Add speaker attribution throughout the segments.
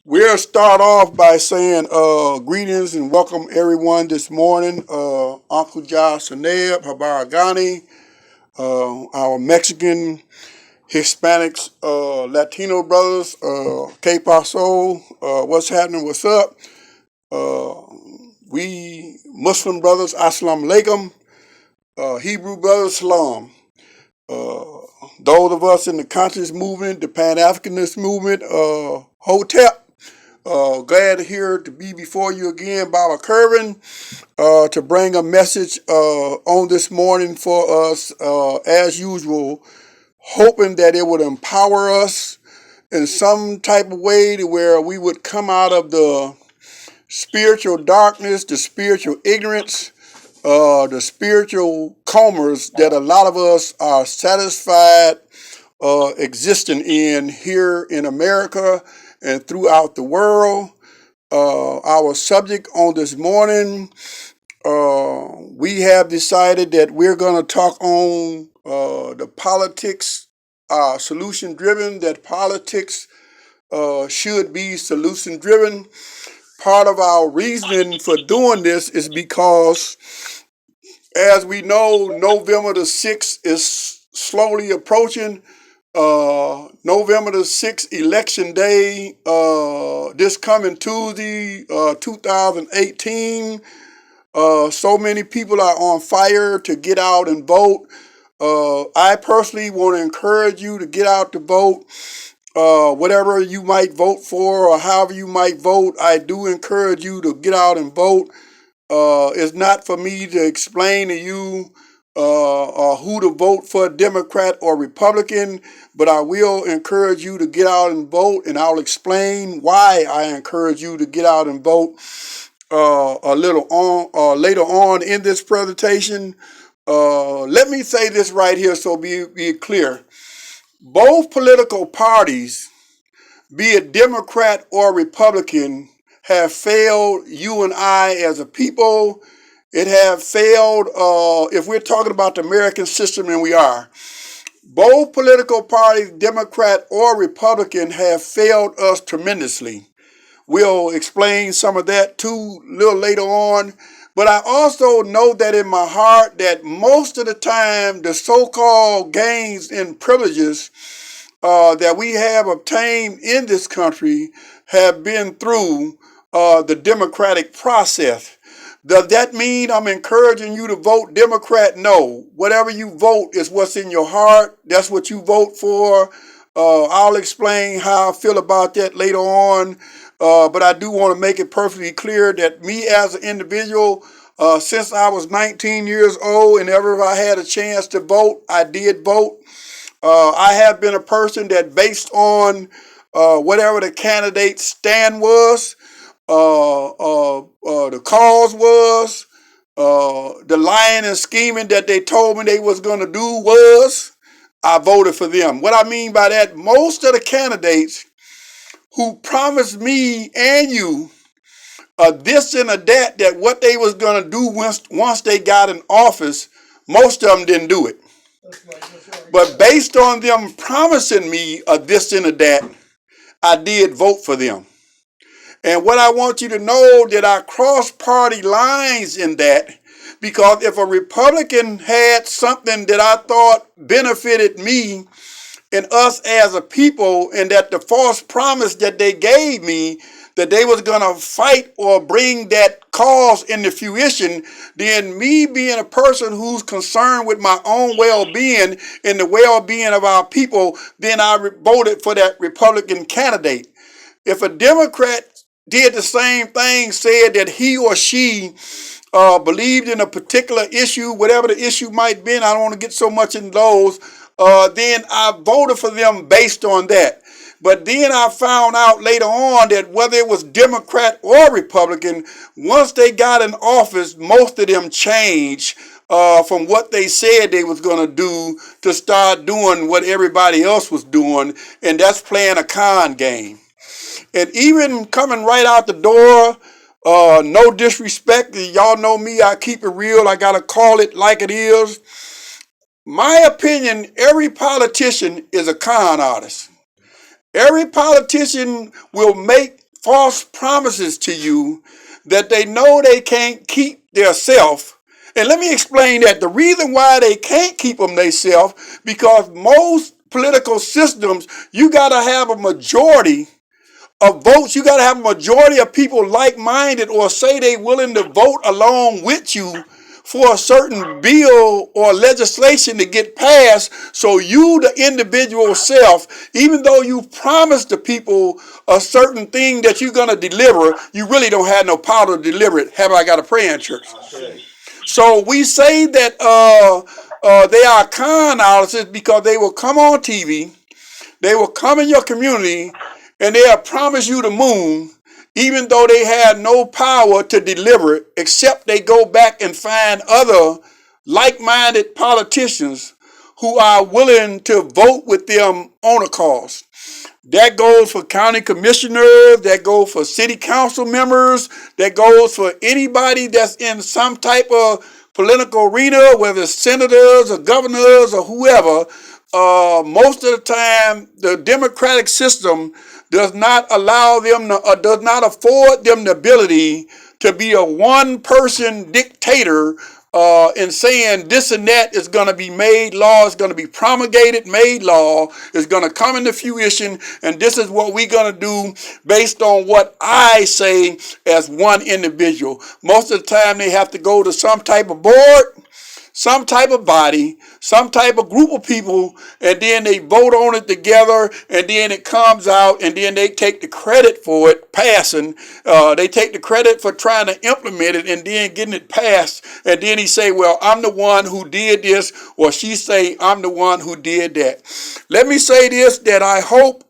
Speaker 1: We'll start off by saying greetings and welcome everyone this morning. Uncle Josh Seneb, Habaragani, our Mexican, Hispanics, Latino brothers, K Paso, what's happening, what's up? Uh, we Muslim brothers, Assalamu alaikum, Hebrew brothers, Salam. Uh, those of us in the conscious movement, the Pan Africanist movement, Hotep. Glad to be before you again, Baba Curvin, to bring a message on this morning for us, as usual, hoping that it would empower us in some type of way to where we would come out of the spiritual darkness, the spiritual ignorance, the spiritual comas that a lot of us are satisfied existing in here in America and throughout the world. Our subject on this morning, we have decided that we're going to talk on the politics, solution driven, that politics should be solution driven. Part of our reasoning for doing this is because, as we know, November the 6th is slowly approaching. November the 6th, election day, this coming Tuesday, 2018. So many people are on fire to get out and vote. I personally want to encourage you to get out to vote. Whatever you might vote for or however you might vote, I do encourage you to get out and vote. It's not for me to explain to you who to vote for, Democrat or Republican, but I will encourage you to get out and vote, and I'll explain why I encourage you to get out and vote a little on later on in this presentation. Let me say this right here so be clear. Both political parties, be it Democrat or Republican, have failed you and I as a people. It have failed, if we're talking about the American system, and we are. Both political parties, Democrat or Republican, have failed us tremendously. We'll explain some of that too a little later on. But I also know that in my heart that most of the time the so-called gains and privileges that we have obtained in this country have been through the democratic process. Does that mean I'm encouraging you to vote Democrat? No. Whatever you vote is what's in your heart. That's what you vote for. I'll explain how I feel about that later on. But I do want to make it perfectly clear that me as an individual, since I was 19 years old and ever I had a chance to vote, I did vote. I have been a person that based on whatever the candidate's stand was, the cause was, the lying and scheming that they told me they was going to do was, I voted for them. What I mean by that, most of the candidates who promised me and you this and a that what they was going to do once they got in office, most of them didn't do it. But based on them promising me a this and a that, I did vote for them. And what I want you to know that I cross party lines in that, because if a Republican had something that I thought benefited me and us as a people, and that the false promise that they gave me that they was going to fight or bring that cause into fruition, then me being a person who's concerned with my own well-being and the well-being of our people, then I voted for that Republican candidate. If a Democrat did the same thing, said that he or she believed in a particular issue, whatever the issue might be, I don't want to get so much in those, then I voted for them based on that. But then I found out later on that whether it was Democrat or Republican, once they got in office, most of them changed from what they said they was going to do to start doing what everybody else was doing, and that's playing a con game. And even coming right out the door, no disrespect, y'all know me, I keep it real, I gotta call it like it is. My opinion, every politician is a con artist. Every politician will make false promises to you that they know they can't keep themselves. And let me explain that. The reason why they can't keep them themselves, because most political systems, you got to have a majority of votes. You got to have a majority of people like-minded or say they willing to vote along with you for a certain bill or legislation to get passed. So you, the individual self, even though you promised the people a certain thing that you're going to deliver, you really don't have no power to deliver it. Have I got a prayer in church? Okay. So we say that they are con artists because they will come on TV, they will come in your community, and they'll promise you the moon, even though they had no power to deliver it, except they go back and find other like-minded politicians who are willing to vote with them on a cause. That goes for county commissioners, that goes for city council members, that goes for anybody that's in some type of political arena, whether it's senators or governors or whoever. Most of the time, the democratic system does not allow them to, does not afford them the ability to be a one-person dictator in saying this and that is going to be made law, is going to be promulgated, made law, is going to come into fruition, and this is what we're going to do based on what I say as one individual. Most of the time, they have to go to some type of board, some type of body, some type of group of people, and then they vote on it together, and then it comes out, and then they take the credit for it passing. They take the credit for trying to implement it and then getting it passed, and then he say, well, I'm the one who did this, or she say, I'm the one who did that. Let me say this, that I hope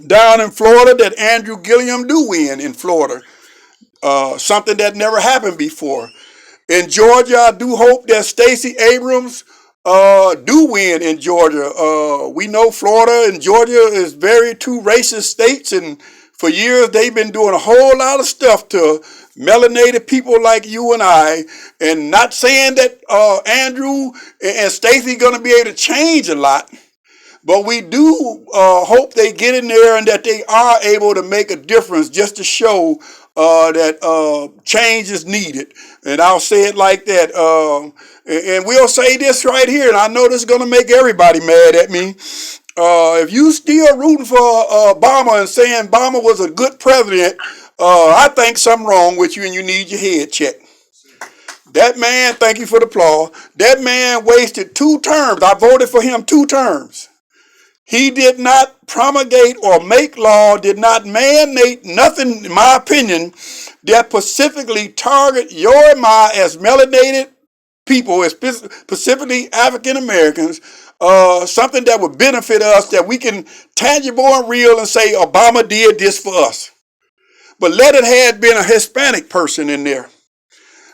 Speaker 1: down in Florida that Andrew Gillum do win in Florida. Something that never happened before. In Georgia, I do hope that Stacey Abrams do win in Georgia. We know Florida and Georgia is very two racist states, and for years they've been doing a whole lot of stuff to melanated people like you and I, and not saying that Andrew and Stacey going to be able to change a lot, but we do hope they get in there and that they are able to make a difference just to show that change is needed. And I'll say it like that. And we'll say this right here, and I know this is going to make everybody mad at me. If you still rooting for Obama and saying Obama was a good president, I think something wrong with you and you need your head checked. That man, thank you for the applause, that man wasted 2 terms. I voted for him 2 terms. He did not promulgate or make law, did not mandate nothing, in my opinion, that specifically target your and my as melanated people, specifically African Americans, something that would benefit us, that we can tangible and real and say Obama did this for us. But let it had been a Hispanic person in there.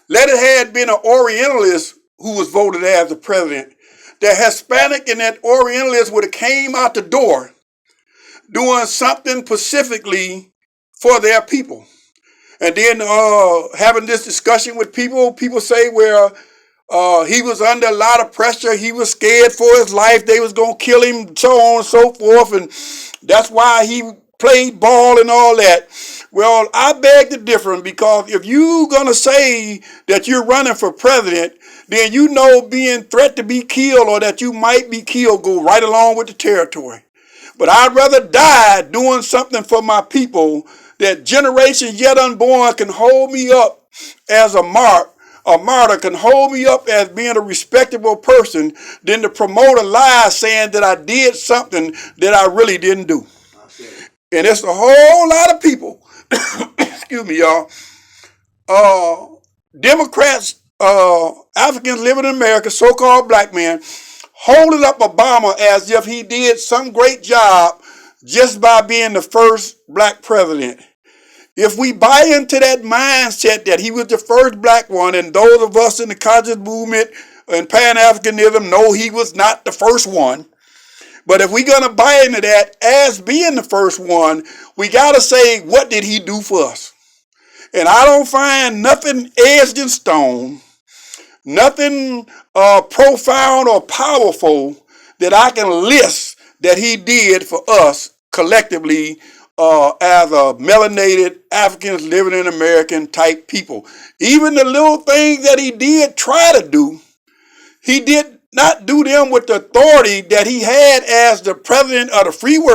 Speaker 1: Let it had been an Orientalist who was voted as the president. That Hispanic and that Orientalist would have came out the door doing something specifically for their people. And then having this discussion with people say, well, he was under a lot of pressure. He was scared for his life. They was going to kill him, so on and so forth. And that's why he played ball and all that. Well, I beg to differ, because if you're going to say that you're running for president, then you know being threat to be killed or that you might be killed go right along with the territory. But I'd rather die doing something for my people that generations yet unborn can hold me up as a martyr can hold me up as being a respectable person than to promote a lie saying that I did something that I really didn't do. Okay. And it's a whole lot of people, excuse me, y'all, Democrats, Africans living in America, so-called black men, holding up Obama as if he did some great job just by being the first black president. If we buy into that mindset that he was the first black one, and those of us in the conscious movement and Pan-Africanism know he was not the first one, but if we're going to buy into that as being the first one, we got to say, what did he do for us? And I don't find nothing edged in stone, nothing profound or powerful that I can list that he did for us collectively as a melanated Africans living in American type people. Even the little things that he did try to do, he did not do them with the authority that he had as the president of the Free World